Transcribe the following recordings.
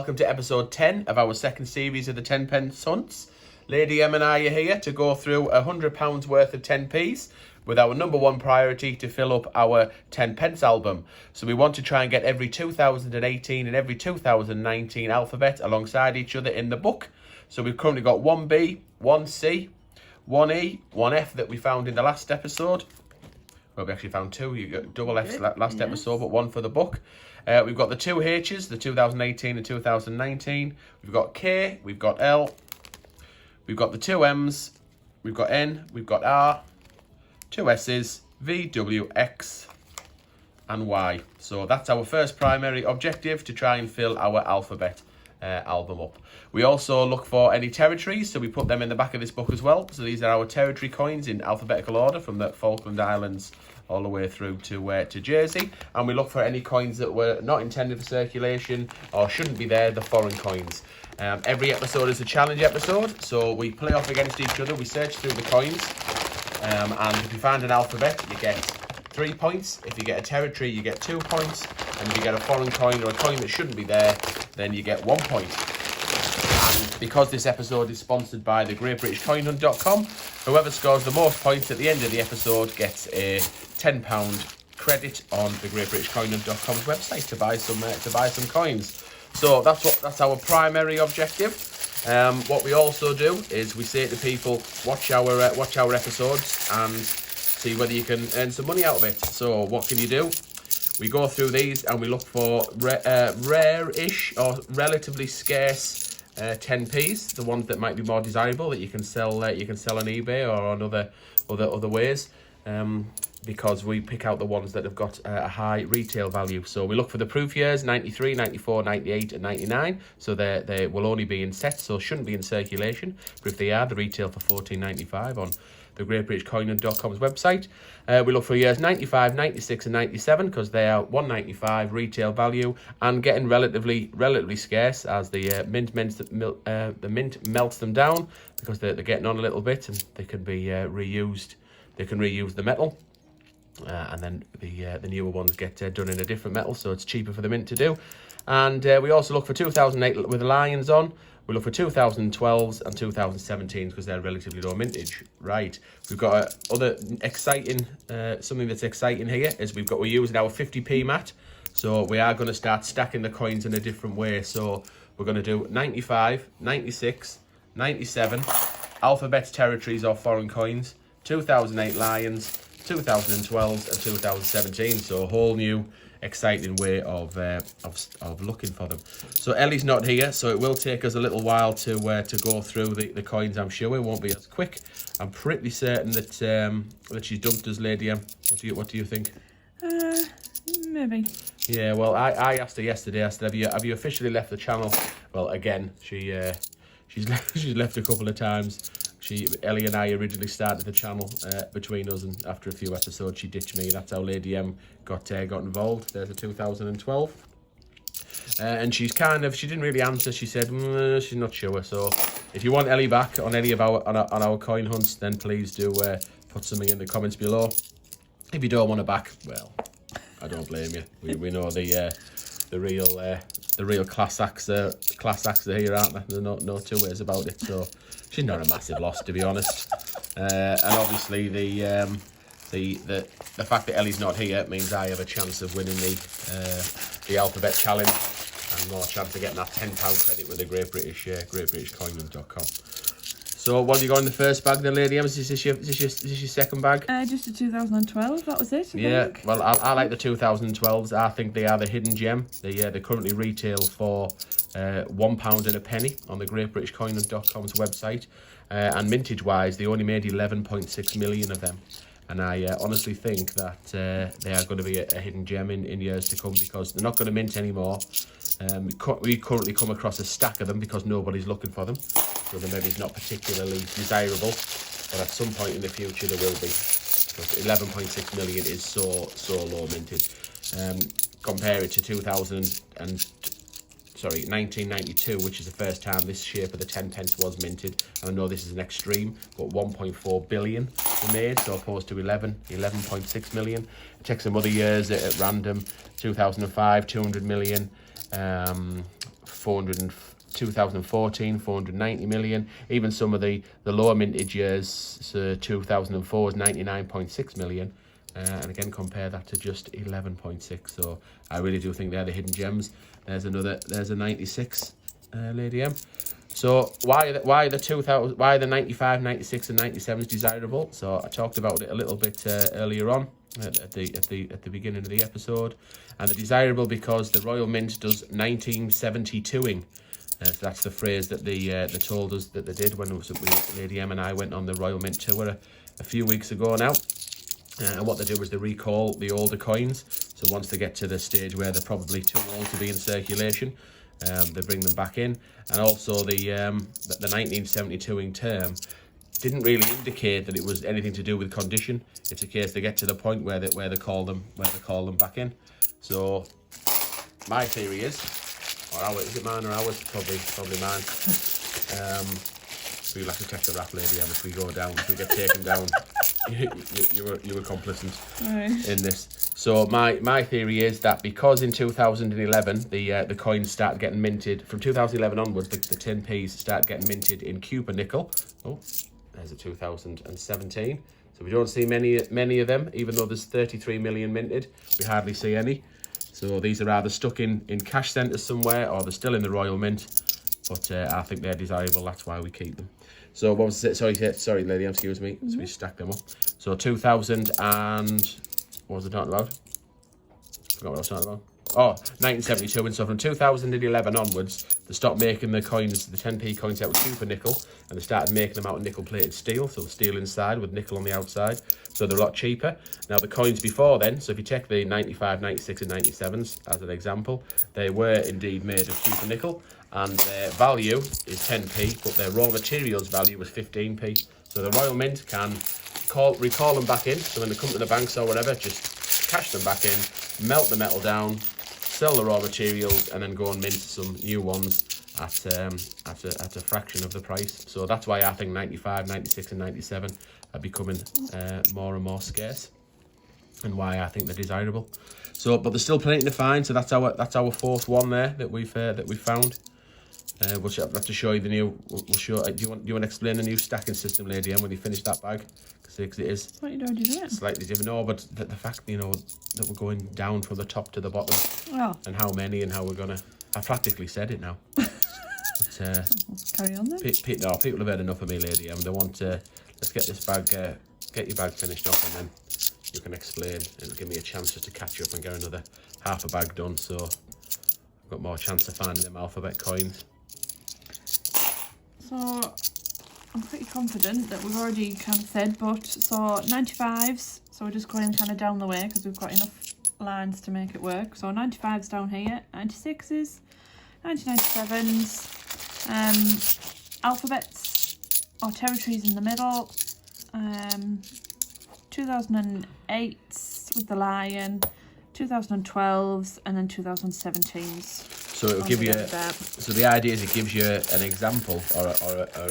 welcome to episode 10 of our second series of the 10 pence hunts. Lady M and I are here to go through £100 worth of 10p's with our number one priority to fill up our 10 pence album. So we want to try and get every 2018 and every 2019 alphabet alongside each other in the book. So we've currently got 1B, 1C, 1E, 1F that we found in the last episode. Well, we actually found two. You got double F's last episode, but one for the book. We've got the two H's, the 2018 and 2019. We've got K, we've got L. We've got the two M's, we've got N, we've got R, two S's, V, W, X, and Y. So that's our first primary objective, to try and fill our alphabet album up. We also look for any territories, so we put them in the back of this book as well. So these are our territory coins in alphabetical order from the Falkland Islands all the way through to Jersey. And we look for any coins that were not intended for circulation or shouldn't be there, the foreign coins. Every episode is a challenge episode, so we play off against each other. We search through the coins, and if you find an alphabet, you get 3 points. If you get a territory, you get 2 points. And if you get a foreign coin or a coin that shouldn't be there, then you get 1 point. And because this episode is sponsored by the GreatBritishCoinHunt.com, whoever scores the most points at the end of the episode gets a £10 credit on the GreatBritishCoinHunt.com's website to buy some coins. So that's our primary objective. What we also do is we say to people, watch our episodes and see whether you can earn some money out of it. So what can you do? We go through these and we look for rare-ish or relatively scarce 10p's, the ones that might be more desirable that you can sell on eBay or on other ways. Because we pick out the ones that have got a high retail value. So we look for the proof years, 93, 94, 98 and 99. So they will only be in sets, so shouldn't be in circulation. But if they are, they retail for $14.95 on the GreatBritishCoinHunt.com's website. We look for years 95, 96 and 97 because they are $1.95 retail value and getting relatively scarce as the mint melts them down because they're getting on a little bit and they can be reused. They can reuse the metal. And then the newer ones get done in a different metal, so it's cheaper for the mint to do. And we also look for 2008 with the lions on. We look for 2012s and 2017s because they're relatively low mintage. Right, we've got other exciting, something that's exciting here is we're using our 50p mat. So we are going to start stacking the coins in a different way. So we're going to do 95, 96, 97, alphabets, territories or foreign coins, 2008 lions, 2012 and 2017, so a whole new exciting way of looking for them. So Ellie's not here, so it will take us a little while to go through the coins. I'm sure it won't be as quick. I'm pretty certain that she's dumped us, Lady M. What do you think? Maybe. Yeah, well, I asked her yesterday. I said, have you officially left the channel? Well, again, she's left a couple of times. Ellie and I originally started the channel between us, and after a few episodes she ditched me. That's how Lady M got involved. There's a 2012. And she didn't really answer. She said she's not sure. So if you want Ellie back on any of our coin hunts, then please do put something in the comments below. If you don't want her back, well, I don't blame you. We know the real class acts are here, aren't there? There's no two ways about it. So she's not a massive loss, to be honest. And obviously the fact that Ellie's not here means I have a chance of winning the alphabet challenge and more chance of getting that £10 credit with the GreatBritishCoinHunt.com. So what have you got in the first bag then, Lady M? Is this your second bag? Just a 2012, that was it, I think. Well, I like the 2012s. I think they are the hidden gem. They currently retail for £1 and a penny on the GreatBritishCoinHunt.com's website. And mintage-wise, they only made 11.6 million of them. And I honestly think that they are going to be a hidden gem in years to come because they're not going to mint anymore. We currently come across a stack of them because nobody's looking for them. So the maybe not particularly desirable, but at some point in the future there will be. Because 11.6 million is so low minted. Compare it to 1992, which is the first time this shape of the 10 pence was minted. And I know this is an extreme, but 1.4 billion were made, so opposed to 11.6 million. Check some other years at random. 2005, 200 million. 2014, 490 million. Even some of the lower mintage years, so 2004 is 99.6 million. And again, compare that to just 11.6. So I really do think they're the hidden gems. There's a 96, Lady M. So why the 95, 96, and 97 is desirable? So I talked about it a little bit earlier on at the beginning of the episode, and they're desirable because the Royal Mint does 1972ing. So that's the phrase that they told us that they did when Lady M and I went on the Royal Mint tour a few weeks ago now. And what they do is they recall the older coins. So once they get to the stage where they're probably too old to be in circulation, they bring them back in. And also the 1972ing term didn't really indicate that it was anything to do with condition. It's a case they get to the point where they call them back in. So my theory is, or ours, is it mine or ours? Probably mine. We'll have to check the rap, Lady M, if we go down, if we get taken down. You were complicit in this. So my theory is that because in 2011 the coins started getting minted, from 2011 onwards the 10p's start getting minted in cuper nickel. Oh, there's a 2017. So we don't see many of them, even though there's 33 million minted. We hardly see any. So these are either stuck in cash centres somewhere, or they're still in the Royal Mint. But I think they're desirable. That's why we keep them. So what was it? Sorry, Lady, excuse me. So we stack them up. So 2000 and what was I talking about? Forgot what I was talking about. Oh, 1972. And so from 2011 onwards, they stopped making the coins, the 10p coins out of super nickel, and they started making them out of nickel-plated steel. So the steel inside with nickel on the outside. So they're a lot cheaper. Now the coins before then, so if you take the 95, 96, and 97s as an example, they were indeed made of super nickel. And their value is 10p, but their raw materials value was 15p. So the Royal Mint can recall them back in. So when they come to the banks or whatever, just cash them back in, melt the metal down, sell the raw materials, and then go and mint some new ones at a fraction of the price. So that's why I think 95, 96, and 97 are becoming more and more scarce, and why I think they're desirable. So, but there's still plenty to find. So that's our fourth one there that we've found. We'll have to show you the new. We'll show. Do you want to explain the new stacking system, Lady M, when you finish that bag? Because it is slightly different. No, but the fact that we're going down from the top to the bottom, and how many and how we're gonna. I practically said it now. But, carry on then. People have had enough of me, Lady M. They want let's get this bag, get your bag finished off, and then you can explain. It'll give me a chance just to catch up and get another half a bag done. So I've got more chance of finding them alphabet coins. So I'm pretty confident that we've already kind of said, but so 95s, so we're just going kind of down the way because we've got enough lines to make it work. So 95s down here, 96s, 1997s, alphabets or territories in the middle, 2008s with the lion, 2012s, and then 2017s. So it'll give you. So the idea is it gives you an example or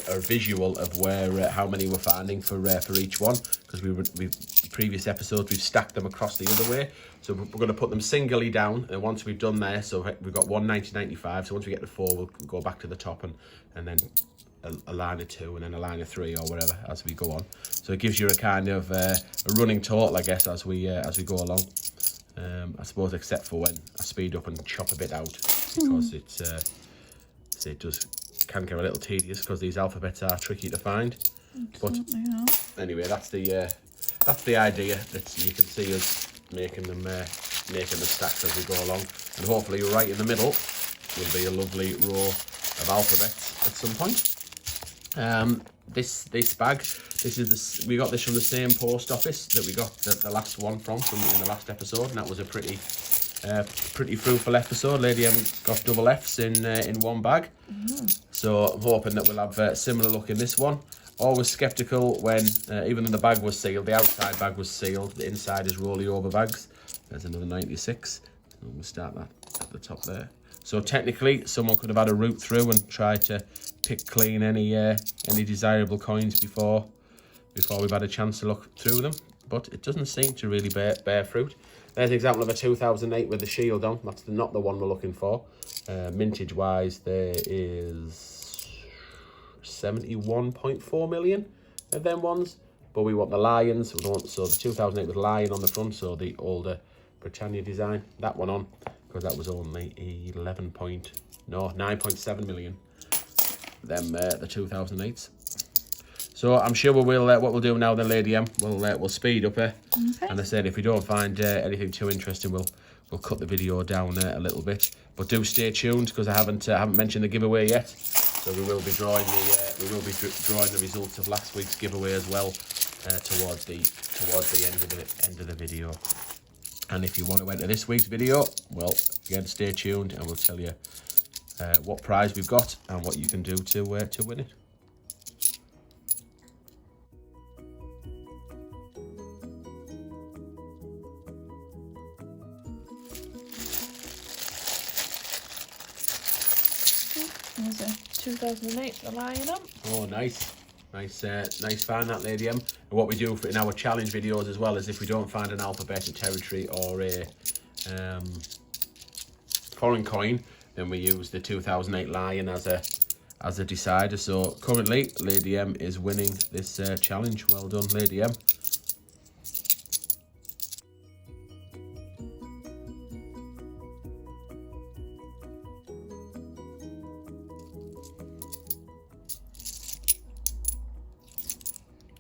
a visual of where how many we're finding for each one, because previous episodes we've stacked them across the other way. So we're going to put them singly down, and once we've done there, so we've got 1995. So once we get to 4, we'll go back to the top and then a line of 2 and then a line of 3 or whatever as we go on. So it gives you a kind of a running total, I guess, as we go along. I suppose except for when I speed up and chop a bit out, because it can get a little tedious because these alphabets are tricky to find. But anyway, that's the idea, that you can see us making the stacks as we go along, and hopefully right in the middle will be a lovely row of alphabets at some point. This bag, we got this from the same post office that we got the last one from in the last episode, and that was a pretty fruitful episode. Lady M got double Fs in one bag. So I'm hoping that we'll have similar luck in this one. Always sceptical when, even though the bag was sealed, the outside bag was sealed, the inside is rolly over bags. There's another 96. We'll start that at the top there. So technically, someone could have had a route through and tried to pick clean any desirable coins before we've had a chance to look through them. But it doesn't seem to really bear fruit. There's an example of a 2008 with the shield on. That's not the one we're looking for. Mintage wise, there is 71.4 million of them ones. But we want the lions. We want, so the 2008 with lion on the front, so the older Britannia design. That one on, because that was only 9.7 million. Them the 2008s. So I'm sure what we'll do now then, Lady M, we'll speed up here. Okay. And I said if we don't find anything too interesting, we'll cut the video down a little bit. But do stay tuned, because I haven't mentioned the giveaway yet. So we will be drawing the results of last week's giveaway as well towards the end of the video. And if you want to enter this week's video, well, again, stay tuned and we'll tell you what prize we've got and what you can do to win it. There's a 2008, the lion up. Oh, nice find that, Lady M. And what we do in our challenge videos as well is if we don't find an alphabet, a territory, or a foreign coin, then we use the 2008 lion as a decider. So currently, Lady M is winning this challenge. Well done, Lady M.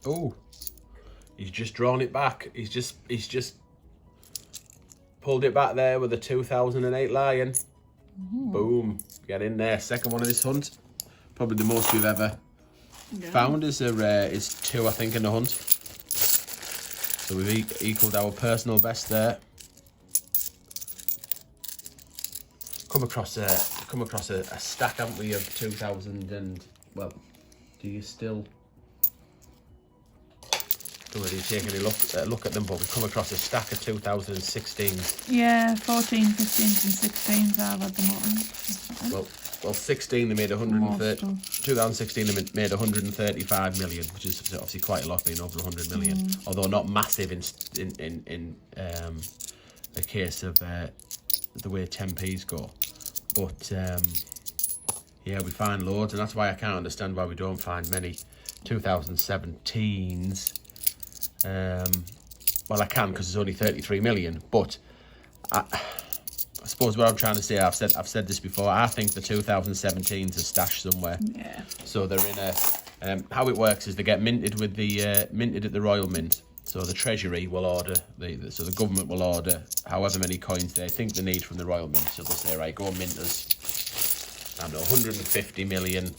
Oh, he's just drawn it back. He's just pulled it back there with a 2008 lion. Ooh. Boom, get in there. Second one of this hunt. Probably the most we've ever found is 2, I think, in the hunt. So we've equaled our personal best there. Come across a stack, haven't we, of 2000 and, well, do you still? Don't really take any look at them, but we've come across a stack of 2016. Yeah, 14, 15s and 16s I've had them on. Well, 16 they made 130. 2016 they made 135 million, which is obviously quite a lot, being over 100 million. Although not massive in the case of the way 10p's go. But yeah, we find loads, and that's why I can't understand why we don't find many 2017s. Well, I can, because there's only 33 million, but I suppose what I'm trying to say, I've said this before, I think the 2017s are stashed somewhere. Yeah. So they're in a how it works is they get minted with the minted at the Royal Mint. So the Treasury will order so the government will order however many coins they think they need from the Royal Mint. So they'll say, right, go mint us, I don't know, 150 million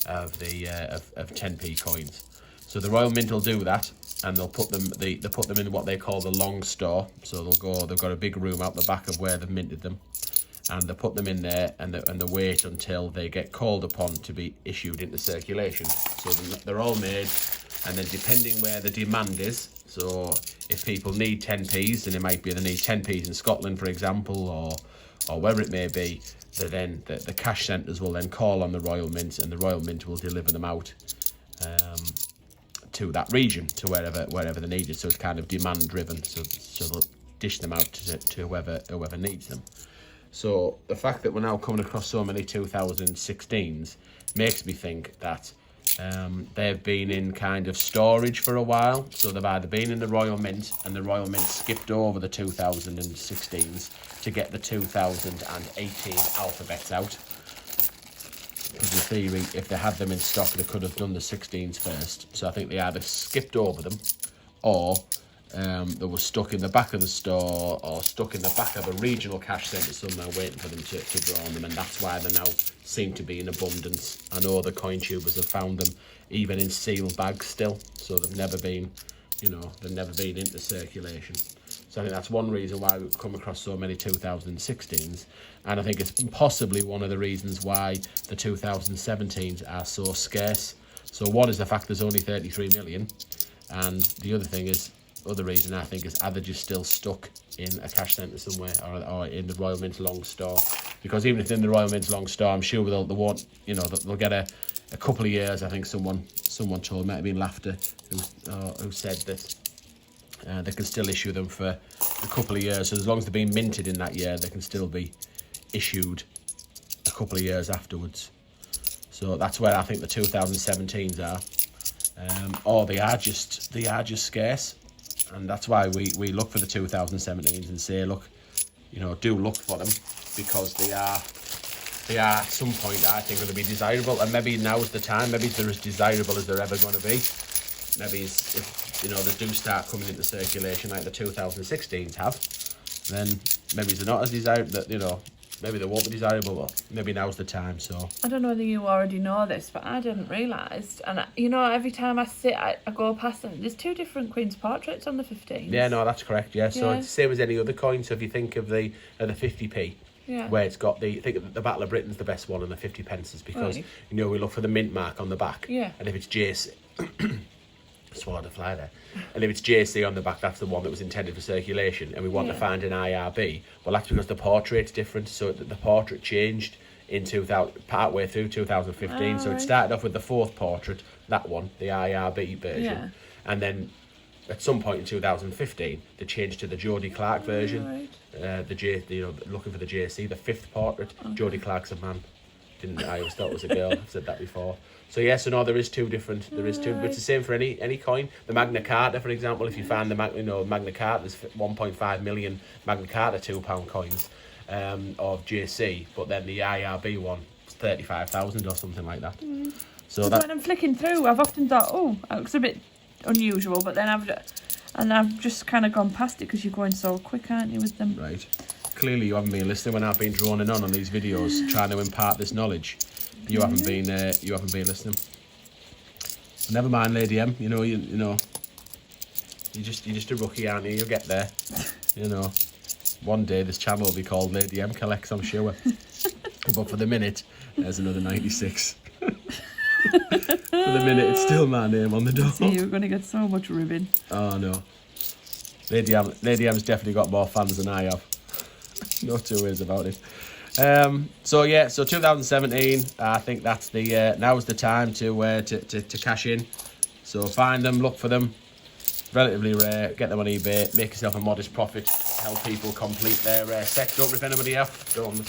of the of 10p coins. So the Royal Mint will do that, and they'll put them in what they call the long store. So they've got a big room out the back of where they've minted them, and they put them in there, and they wait until they get called upon to be issued into circulation. So they're all made, and then depending where the demand is, so if people need 10p's, then it might be they need 10p's in Scotland, for example, or wherever it may be, then the cash centres will then call on the Royal Mint, and the Royal Mint will deliver them out to that region, to wherever they're needed. So it's kind of demand driven, so they'll dish them out to whoever needs them. So the fact that we're now coming across so many 2016s makes me think that they've been in kind of storage for a while. So they've either been in the Royal Mint, and the Royal Mint skipped over the 2016s to get the 2018 alphabets out. Because in theory, if they had them in stock, they could have done the 16s first. So I think they either skipped over them, or they were stuck in the back of the store, or stuck in the back of a regional cash centre somewhere waiting for them to draw on them, and that's why they now seem to be in abundance. I know the coin tubers have found them even in sealed bags still, so they've never been into circulation. So I think that's one reason why we've come across so many 2016s, and I think it's possibly one of the reasons why the 2017s are so scarce. So one is the fact there's only 33 million, and the other reason I think is either just still stuck in a cash centre somewhere, or in the Royal Mint long store. Because even if in the Royal Mint long store, I'm sure they'll get a couple of years. I think someone told, might have been Laughter, who said that they can still issue them for a couple of years. So as long as they're being minted in that year, they can still be issued couple of years afterwards. So that's where I think the 2017s are. Or they are just scarce, and that's why we look for the 2017s and say, look, you know, do look for them, because they are at some point, I think, going to be desirable, and maybe now's the time. Maybe they're as desirable as they're ever going to be. Maybe if, you know, they do start coming into circulation like the 2016s have, then maybe they're not as desirable. That, you know, maybe they won't be desirable, but maybe now's the time. So I don't know whether you already know this, but I didn't realise. And you know, every time I go past them, there's 2 different Queen's portraits on the 15s. yeah, no, that's correct. Yeah, so Yeah. it's the same as any other coin. So if you think of the 50p. Yeah. Where it's got I think the Battle of Britain's the best one, and the 50 pences, because Right. you know, we look for the mint mark on the back. Yeah. And if it's JC, swallowed a fly there. And if it's JC on the back, that's the one that was intended for circulation, and we want to Yeah. find an IRB. Well, that's because the portrait's different. So the portrait changed in 2000, partway through 2015. So it Right. started off with the 4th portrait, that one, the IRB version, Yeah. and then at some point in 2015, they changed to the Jodie Clark version. Right. You know, looking for the JC, the 5th portrait. Jodie Clark's a man. I always thought it was a girl. I've said that before. So yes, so no, there is 2 different. There is 2. But it's the same for any coin. The Magna Carta, for example, if you find the Magna Carta, there's 1.5 million Magna Carta £2 coins of JC, but then the IRB one is 35,000 or something like that. So Because when I'm flicking through, I've often thought, oh, it looks a bit unusual, but then I've just kind of gone past it, because you're going so quick, aren't you, with them? right. Clearly, you haven't been listening when I've been droning on these videos, trying to impart this knowledge. You haven't been listening. But never mind, Lady M. You know, you're just a rookie, aren't you? You'll get there. You know, one day this channel will be called Lady M Collects, I'm sure. But for the minute, there's another 96. For the minute, it's still my name on the door. So you're going to get so much ribbon. Oh no, Lady M's definitely got more fans than I have. No 2 ways about it. So 2017, I think that's now's the time to cash in. So find them, look for them. Relatively rare. Get them on eBay. Make yourself a modest profit. Help people complete their set. Don't rip anybody off. Don't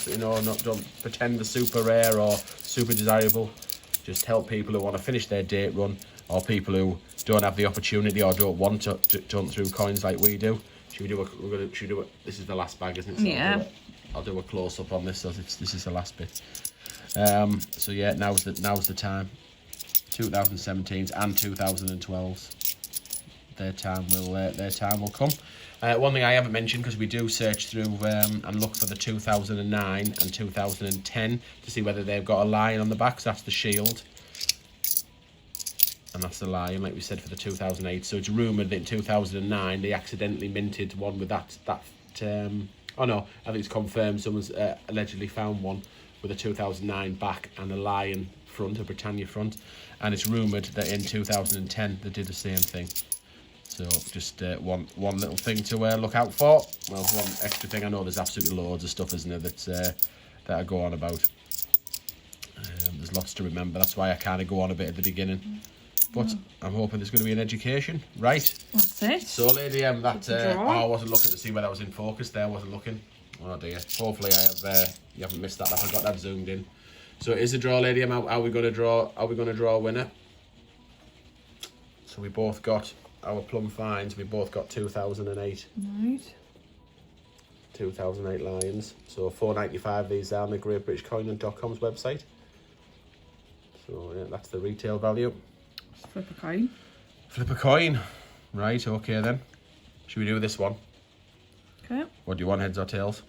pretend they're super rare or super desirable. Just help people who want to finish their date run, or people who don't have the opportunity or don't want to hunt through coins like we do. Should we do it? This is the last bag, isn't it? So Yeah. I'll do a close up on this. So this is the last bit. So yeah, now's the time. 2017s and 2012s. Their time will come. One thing I haven't mentioned, because we do search through and look for the 2009 and 2010 to see whether they've got a lion on the back. So that's the shield, and that's the lion, like we said, for the 2008. So it's rumoured that in 2009 they accidentally minted one with that. Oh no, I think it's confirmed. Someone's allegedly found one with a 2009 back and a lion front, a Britannia front, and it's rumoured that in 2010 they did the same thing. So just one little thing to look out for. Well, one extra thing. I know there's absolutely loads of stuff, isn't there, that I go on about. There's lots to remember. That's why I kind of go on a bit at the beginning. But I'm hoping there's going to be an education. Right. That's it. So, Lady M, I wasn't looking to see whether I was in focus there. I wasn't looking. Oh dear. Hopefully you haven't missed that. I got that zoomed in. So it is a draw, Lady M. Are we going to draw a winner? So we both got our plum finds. We both got 2008. Right. 2008 Lions. So $4.95 these are on the GreatBritishCoin.com's website. So yeah, that's the retail value. Flip a coin. Flip a coin. Right, okay then. Should we do this one? Okay. What do you want, heads or tails?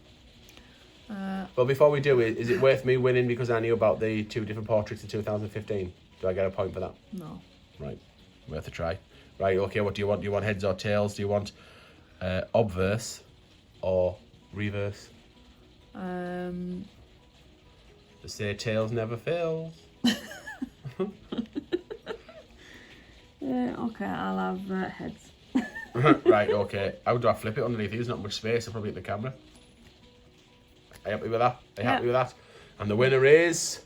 Well, before we do it, is it worth me winning because I knew about the 2 different portraits in 2015? Do I get a point for that? No. Right, worth a try. Right, okay, what do you want? Do you want heads or tails? Do you want obverse or reverse? Um. They say tails never fails. Yeah. Okay. I'll have heads. Right, okay. How do I flip it underneath? There's not much space. I'll probably hit the camera. Are you happy with that? Are you happy with that? And the winner is...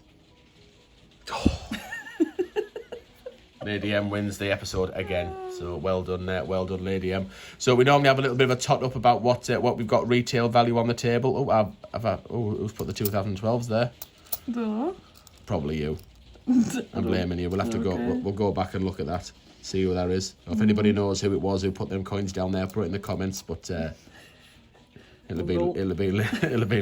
Lady M wins the episode again. So well done, Lady M. So we normally have a little bit of a tot up about what we've got retail value on the table. Who's put the 2012s there? Duh. Probably you. I'm blaming you. We'll have to go. Okay. We'll go back and look at that. See who that is. Or if anybody knows who it was who put them coins down there, put it in the comments. But it'll be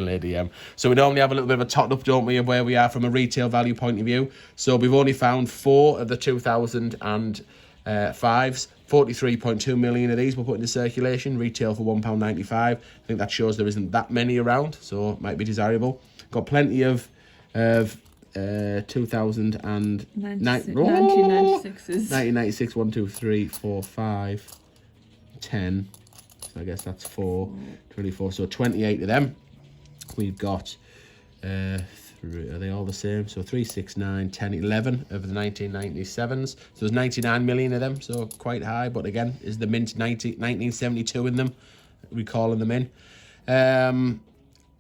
Lady M. So we normally have a little bit of a tot up, don't we, of where we are from a retail value point of view. So we've only found 4 of the 2005s. 43.2 million of these were put into circulation. Retail for £1.95. I think that shows there isn't that many around, so it might be desirable. Got plenty of 1996s. 1, 2, 3, 4, 5, 10. So I guess that's 4, 24. So 28 of them. We've got, are they all the same? So 3, 6, 9, 10, 11 of the 1997s. So there's 99 million of them, so quite high. But again, is the mint 1972 in them? We're calling them in.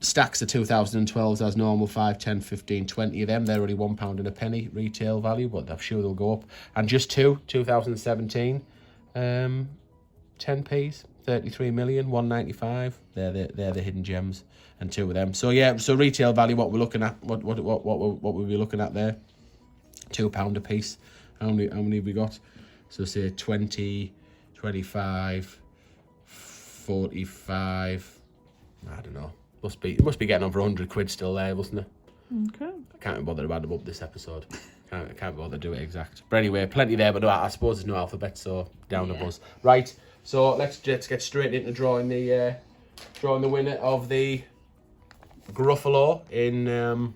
Stacks of 2012s as normal, 5, 10, 15, 20 of them. They're only £1 and a penny retail value, but I'm sure they'll go up. And just 2, 2017, 10p's, 33 million, 195. They're the hidden gems, and 2 of them. So yeah, so retail value, what we're looking at, what we'll be looking at there, £2 a piece. How many have we got? So say 20, 25, 45. I don't know. It must be getting over 100 quid still there, wasn't it? Okay. I can't be bothered to add them up this episode. Can't be bothered to do it exact. But anyway, plenty there, but no, I suppose there's no alphabet, so down the buzz. Right, so let's get straight into drawing the winner of the Gruffalo in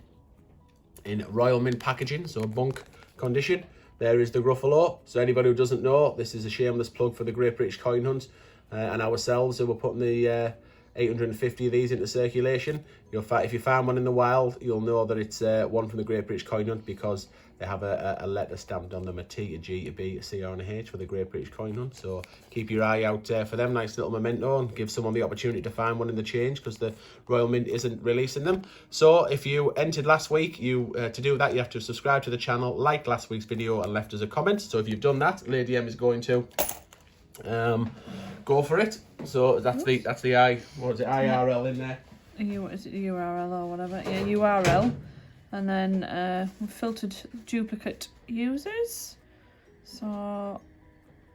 Royal Mint packaging, so bunk condition. There is the Gruffalo. So anybody who doesn't know, this is a shameless plug for the Great British Coin Hunt and ourselves, who we're putting the 850 of these into circulation. If you find one in the wild, you'll know that it's one from the Great British Coin Hunt, because they have a letter stamped on them, a T, a G, a B, a C, or and a H for the Great British Coin Hunt. So keep your eye out for them. Nice little memento, and give someone the opportunity to find one in the change, because the Royal Mint isn't releasing them. So if you entered last week, to do that, you have to subscribe to the channel, like last week's video, and left us a comment. So if you've done that, Lady M is going to go for it. So that's the IRL in there. Is it URL or whatever? Yeah, URL. And then filtered duplicate users. So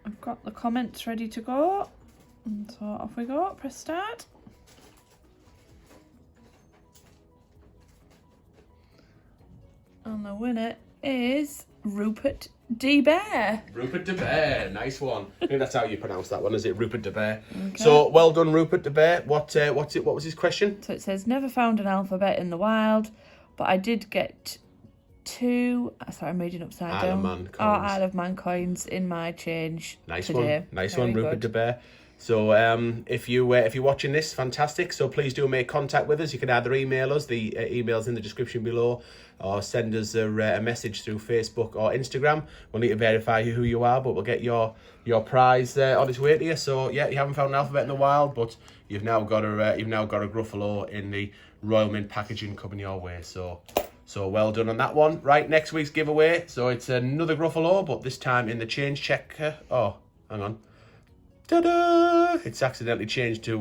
I've got the comments ready to go. And so off we go. Press start. And the winner is Rupert D. Bear. Rupert De Bear, nice one. I think that's how you pronounce that one, is it? Rupert De Bear. Okay. So well done, Rupert De Bear. What was his question? So it says, never found an alphabet in the wild, but I did get 2. Sorry, I'm reading upside down. Isle of Man coins in my change. Nice today. One, nice one, Rupert De Bear. So if you're watching this, fantastic. So please do make contact with us. You can either email us, the email's in the description below, or send us a message through Facebook or Instagram. We'll need to verify who you are, but we'll get your prize on its way to you. So yeah, you haven't found an alphabet in the wild, but you've now got a Gruffalo in the Royal Mint packaging coming your way. So well done on that one. Right, next week's giveaway. So it's another Gruffalo, but this time in the change checker. Oh, hang on. Ta-da! It's accidentally changed to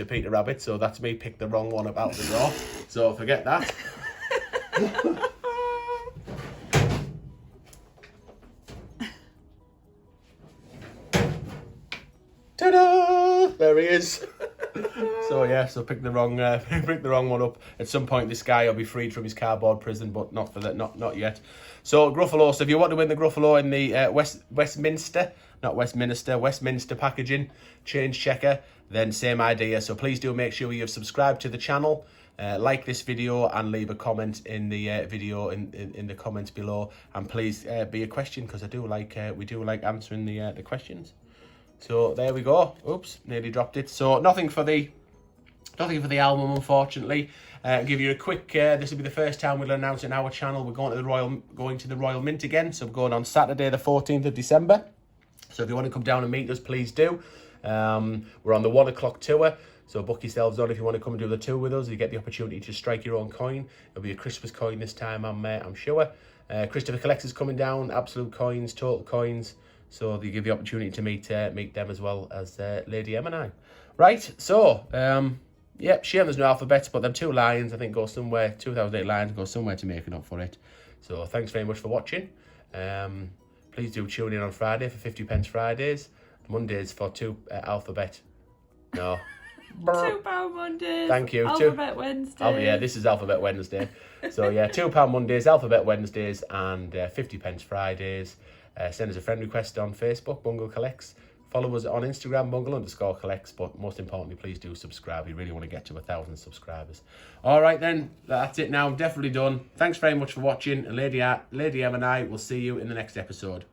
Peter Rabbit, so that's me. Picked the wrong one about the draw. So forget that. Ta-da! There he is. So pick the wrong one up. At some point, this guy will be freed from his cardboard prison, but not yet. So Gruffalo. So if you want to win the Gruffalo in the Westminster packaging change checker, then same idea. So please do make sure you've subscribed to the channel, like this video, and leave a comment in the video in the comments below. And please be a question, because we do like answering the questions. So there we go. Oops, nearly dropped it. So nothing for the album, unfortunately. Give you a quick. This will be the first time we'll announce it on our channel. We're going to the Royal Mint again. So we're going on Saturday, the 14th of December. So if you want to come down and meet us, please do. We're on the 1 o'clock tour. So book yourselves on if you want to come and do the tour with us. You get the opportunity to strike your own coin. It'll be a Christmas coin this time, I'm sure. Christopher Collects is coming down. Absolute coins, total coins. So you give the opportunity to meet them as well as Lady M and I. Right, so Yep, shame there's no alphabets, but them 2 lions, I think, go somewhere. 2008 lions go somewhere to making up for it. So thanks very much for watching. Please do tune in on Friday for 50p Fridays. Mondays for 2 alphabet. No. £2 Mondays. Thank you. Alphabet Wednesday. Oh yeah, this is Alphabet Wednesday. So yeah, £2 Mondays, Alphabet Wednesdays, and 50p Fridays. Send us a friend request on Facebook, Bungle Collects. Follow us on Instagram, Bungle_collects. But most importantly, please do subscribe. We really want to get to 1,000 subscribers. All right then, that's it now. Definitely done. Thanks very much for watching. Lady M and I will see you in the next episode.